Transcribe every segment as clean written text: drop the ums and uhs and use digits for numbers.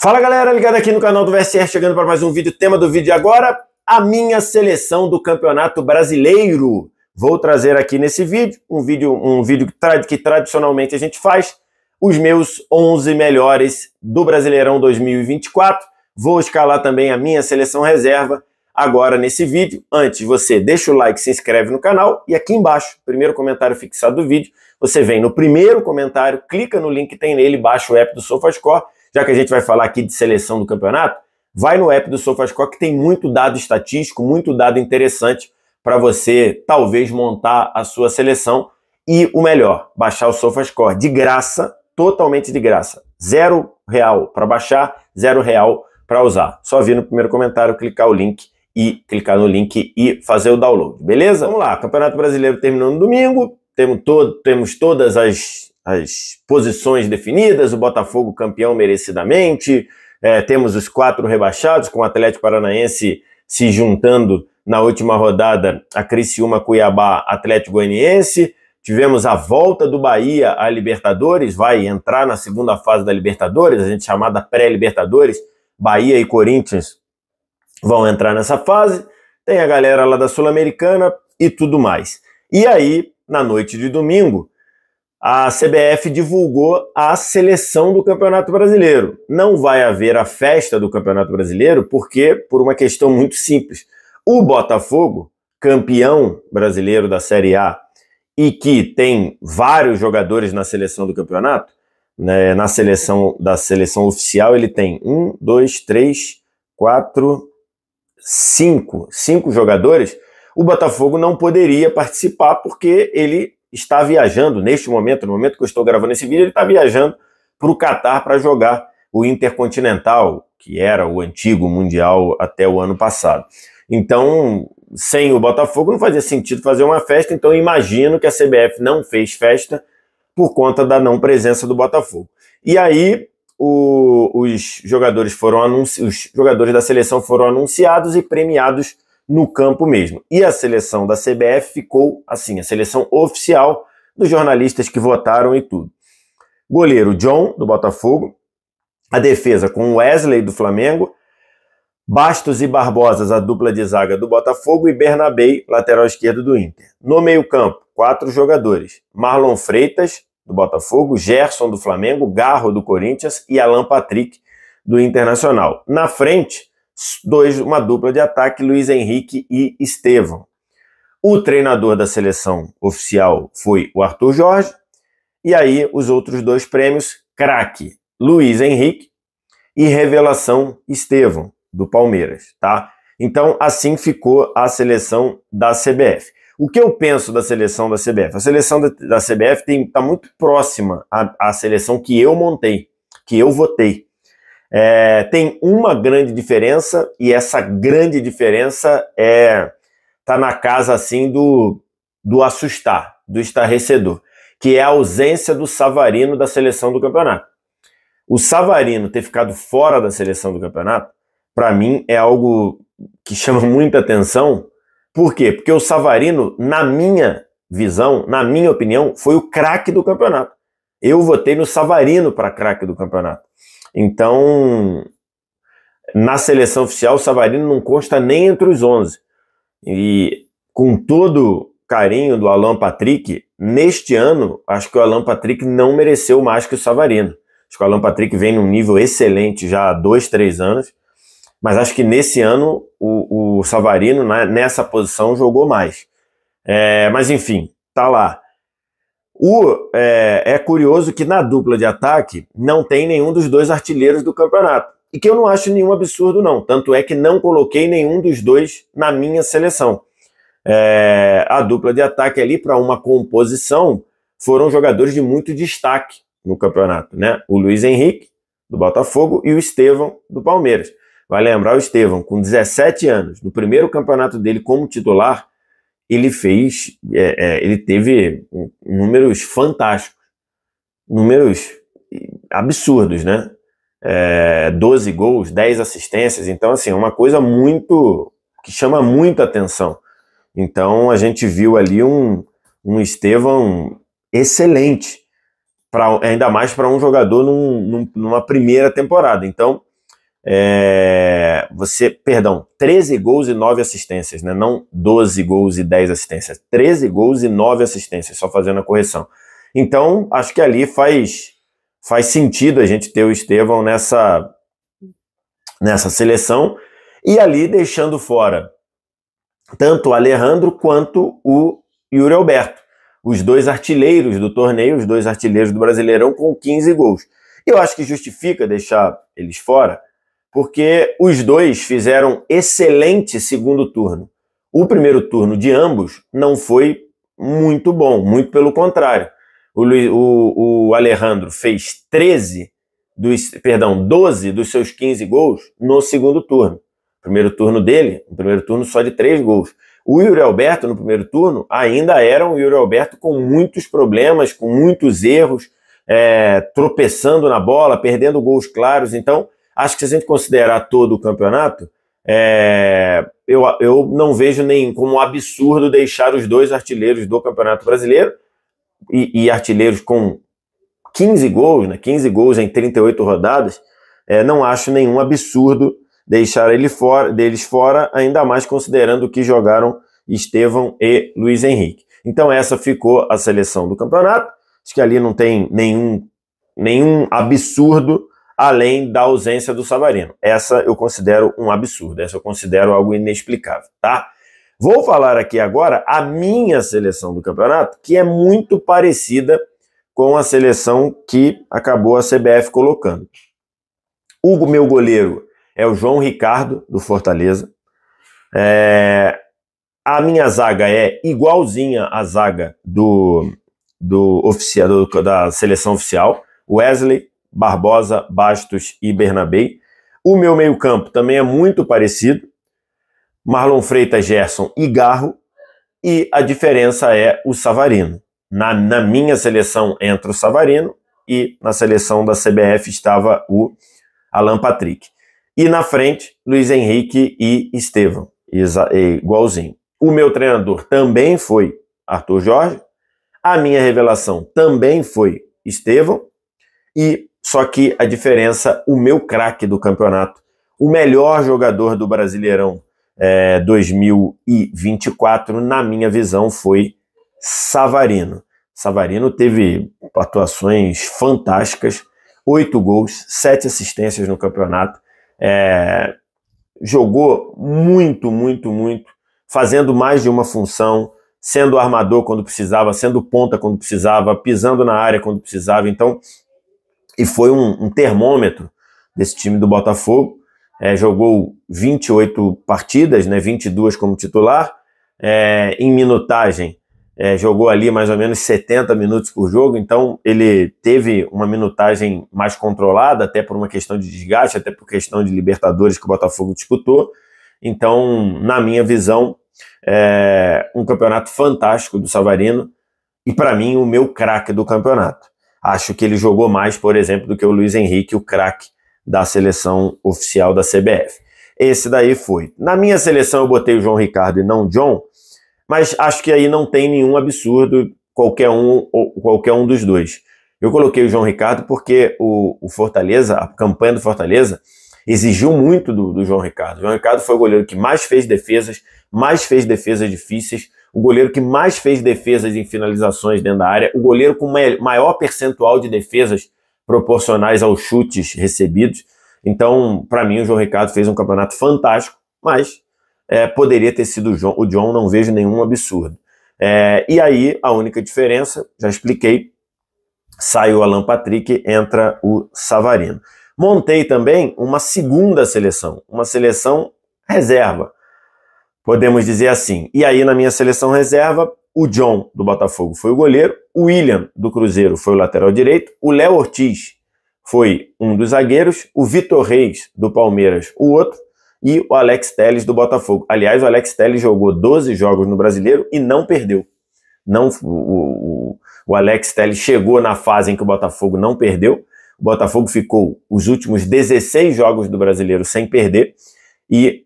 Fala galera, ligado aqui no canal do VSR, chegando para mais um vídeo. Tema do vídeo agora, a minha seleção do Campeonato Brasileiro. Vou trazer aqui nesse vídeo, um vídeo que tradicionalmente a gente faz, os meus 11 melhores do Brasileirão 2024. Vou escalar também a minha seleção reserva agora nesse vídeo. Antes, você deixa o like, se inscreve no canal e aqui embaixo, primeiro comentário fixado do vídeo, você vem no primeiro comentário, clica no link que tem nele, baixa o app do SofaScore. Já que a gente vai falar aqui de seleção do campeonato, vai no app do SofaScore que tem muito dado estatístico, muito dado interessante para você talvez montar a sua seleção e o melhor, baixar o SofaScore de graça, totalmente de graça. R$0 para baixar, R$0 para usar. Só vir no primeiro comentário, clicar no link e fazer o download, beleza? Vamos lá, Campeonato Brasileiro terminou no domingo, temos todas as posições definidas, o Botafogo campeão merecidamente, temos os 4 rebaixados, com o Atlético Paranaense se juntando na última rodada a Criciúma, Cuiabá, Atlético Goianiense, tivemos a volta do Bahia à Libertadores, vai entrar na segunda fase da Libertadores, a gente chamada pré-Libertadores, Bahia e Corinthians vão entrar nessa fase, tem a galera lá da Sul-Americana e tudo mais. E aí, na noite de domingo, a CBF divulgou a seleção do Campeonato Brasileiro. Não vai haver a festa do Campeonato Brasileiro porque, por uma questão muito simples, o Botafogo, campeão brasileiro da Série A e que tem vários jogadores na seleção do campeonato, né, na seleção oficial ele tem 5 jogadores. O Botafogo não poderia participar porque ele está viajando neste momento, no momento que eu estou gravando esse vídeo, ele está viajando para o Catar para jogar o Intercontinental, que era o antigo Mundial até o ano passado. Então, sem o Botafogo não fazia sentido fazer uma festa, então eu imagino que a CBF não fez festa por conta da não presença do Botafogo. E aí, os jogadores da seleção foram anunciados e premiados no campo mesmo. E a seleção da CBF ficou assim, a seleção oficial dos jornalistas que votaram e tudo. Goleiro John, do Botafogo, a defesa com Wesley, do Flamengo, Bastos e Barbosas, a dupla de zaga do Botafogo, e Bernabei, lateral esquerdo do Inter. No meio-campo, 4 jogadores, Marlon Freitas, do Botafogo, Gerson, do Flamengo, Garro, do Corinthians e Alan Patrick, do Internacional. Na frente, uma dupla de ataque, Luiz Henrique e Estevão. O treinador da seleção oficial foi o Arthur Jorge, e aí os outros 2 prêmios, craque Luiz Henrique e revelação Estevão, do Palmeiras, tá? Então assim ficou a seleção da CBF. O que eu penso da seleção da CBF? A seleção da CBF está muito próxima à seleção que eu montei, que eu votei. Tem uma grande diferença, e essa grande diferença tá na casa assim do assustar, do estarrecedor, que é a ausência do Savarino da seleção do campeonato. O Savarino ter ficado fora da seleção do campeonato, para mim, é algo que chama muita atenção. Por quê? Porque o Savarino, na minha visão, na minha opinião, foi o craque do campeonato. Eu votei no Savarino para craque do campeonato. Então, na seleção oficial, o Savarino não consta nem entre os 11. E com todo carinho do Alan Patrick, neste ano, acho que o Alan Patrick não mereceu mais que o Savarino. Acho que o Alan Patrick vem num nível excelente já há 2, 3 anos, mas acho que nesse ano o Savarino, nessa posição, jogou mais. Mas enfim, tá lá. É curioso que na dupla de ataque não tem nenhum dos 2 artilheiros do campeonato. E que eu não acho nenhum absurdo, não. Tanto é que não coloquei nenhum dos 2 na minha seleção. A dupla de ataque ali, para uma composição, foram jogadores de muito destaque no campeonato, né? O Luiz Henrique, do Botafogo, e o Estevão, do Palmeiras. Vai lembrar, o Estevão, com 17 anos, no primeiro campeonato dele como titular, ele teve números fantásticos, números absurdos, né? 12 gols, 10 assistências, então assim, é uma coisa que chama muita atenção. Então a gente viu ali um Estevão excelente, ainda mais para um jogador numa primeira temporada. Então Perdão, 13 gols e 9 assistências, né? Não 12 gols e 10 assistências, 13 gols e 9 assistências, só fazendo a correção. Então, acho que ali faz sentido a gente ter o Estevão nessa seleção, e ali deixando fora tanto o Alejandro quanto o Yuri Alberto, os dois artilheiros do torneio, os dois artilheiros do Brasileirão com 15 gols. Eu acho que justifica deixar eles fora, porque os dois fizeram excelente segundo turno. O primeiro turno de ambos não foi muito bom, muito pelo contrário. O Alejandro fez 12 dos seus 15 gols no segundo turno. Primeiro turno dele, no primeiro turno só de 3 gols. O Yuri Alberto, no primeiro turno, ainda era um Yuri Alberto com muitos problemas, com muitos erros, tropeçando na bola, perdendo gols claros. Então, acho que se a gente considerar todo o campeonato, eu não vejo nem como absurdo deixar os dois artilheiros do Campeonato Brasileiro e artilheiros com 15 gols, né, 15 gols em 38 rodadas, não acho nenhum absurdo deixar deles fora, ainda mais considerando que jogaram Estevão e Luiz Henrique. Então essa ficou a seleção do campeonato. Acho que ali não tem nenhum absurdo além da ausência do Savarino. Essa eu considero um absurdo, essa eu considero algo inexplicável, tá? Vou falar aqui agora a minha seleção do campeonato, que é muito parecida com a seleção que acabou a CBF colocando. O meu goleiro é o João Ricardo, do Fortaleza. A minha zaga é igualzinha à zaga da seleção oficial. Wesley, Barbosa, Bastos e Bernabei. O meu meio-campo também é muito parecido. Marlon Freitas, Gerson e Garro. E a diferença é o Savarino. Na minha seleção entra o Savarino e na seleção da CBF estava o Alan Patrick. E na frente, Luiz Henrique e Estevão, igualzinho. O meu treinador também foi Arthur Jorge. A minha revelação também foi Estevão. E só que a diferença, o meu craque do campeonato, o melhor jogador do Brasileirão 2024, na minha visão, foi Savarino. Savarino teve atuações fantásticas, 8 gols, 7 assistências no campeonato. Jogou muito, fazendo mais de uma função, sendo armador quando precisava, sendo ponta quando precisava, pisando na área quando precisava. Então, e foi um termômetro desse time do Botafogo. Jogou 28 partidas, 22 como titular. Em minutagem, jogou ali mais ou menos 70 minutos por jogo, então ele teve uma minutagem mais controlada, até por uma questão de desgaste, até por questão de Libertadores que o Botafogo disputou. Então, na minha visão, um campeonato fantástico do Savarino, e para mim o meu craque do campeonato. Acho que ele jogou mais, por exemplo, do que o Luiz Henrique, o craque da seleção oficial da CBF. Esse daí foi. Na minha seleção eu botei o João Ricardo e não o John, mas acho que aí não tem nenhum absurdo, qualquer um dos dois. Eu coloquei o João Ricardo porque o Fortaleza, a campanha do Fortaleza, exigiu muito do João Ricardo. O João Ricardo foi o goleiro que mais fez defesas difíceis, o goleiro que mais fez defesas em finalizações dentro da área, o goleiro com maior percentual de defesas proporcionais aos chutes recebidos. Então, para mim, o João Ricardo fez um campeonato fantástico, mas poderia ter sido o John, não vejo nenhum absurdo. E aí, a única diferença, já expliquei, sai o Alan Patrick, entra o Savarino. Montei também uma segunda seleção, uma seleção reserva, podemos dizer assim. E aí, na minha seleção reserva, o John, do Botafogo, foi o goleiro, o William, do Cruzeiro, foi o lateral direito, o Léo Ortiz foi um dos zagueiros, o Vitor Reis, do Palmeiras, o outro, e o Alex Telles, do Botafogo. Aliás, o Alex Telles jogou 12 jogos no Brasileiro e não perdeu. O Alex Telles chegou na fase em que o Botafogo não perdeu. O Botafogo ficou os últimos 16 jogos do Brasileiro sem perder e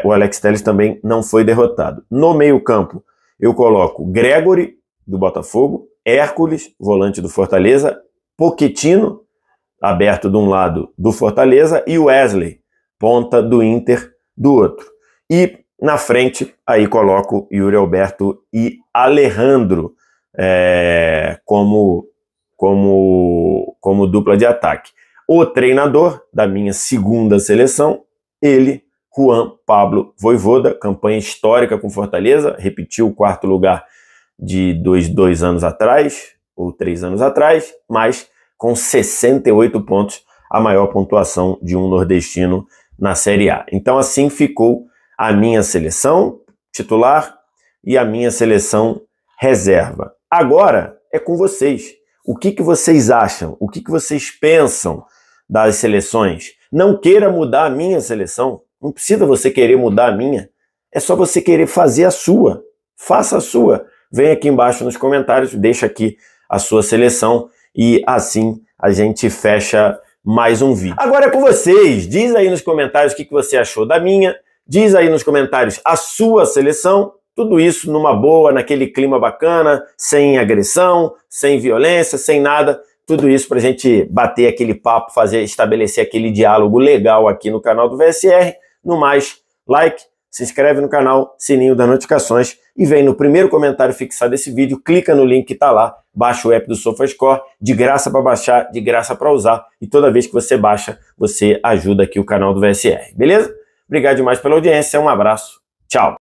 o Alex Telles também não foi derrotado. No meio-campo, eu coloco Gregory, do Botafogo, Hércules, volante do Fortaleza, Pochettino, aberto de um lado do Fortaleza e o Wesley, ponta do Inter, do outro. E na frente, aí coloco Yuri Alberto e Alejandro como dupla de ataque. O treinador da minha segunda seleção, ele, Juan Pablo Vojvoda, campanha histórica com Fortaleza, repetiu o 4º lugar de dois anos atrás, ou 3 anos atrás, mas com 68 pontos, a maior pontuação de um nordestino na Série A. Então assim ficou a minha seleção titular e a minha seleção reserva. Agora é com vocês. O que vocês acham? O que vocês pensam das seleções? Não queira mudar a minha seleção. Não precisa você querer mudar a minha. É só você querer fazer a sua. Faça a sua. Vem aqui embaixo nos comentários, deixa aqui a sua seleção e assim a gente fecha mais um vídeo. Agora é com vocês. Diz aí nos comentários o que você achou da minha. Diz aí nos comentários a sua seleção. Tudo isso numa boa, naquele clima bacana, sem agressão, sem violência, sem nada. Tudo isso para a gente bater aquele papo, estabelecer aquele diálogo legal aqui no canal do VSR. No mais, like, se inscreve no canal, sininho das notificações e vem no primeiro comentário fixado desse vídeo, clica no link que está lá, baixa o app do SofaScore, de graça para baixar, de graça para usar. E toda vez que você baixa, você ajuda aqui o canal do VSR, beleza? Obrigado demais pela audiência, um abraço, tchau!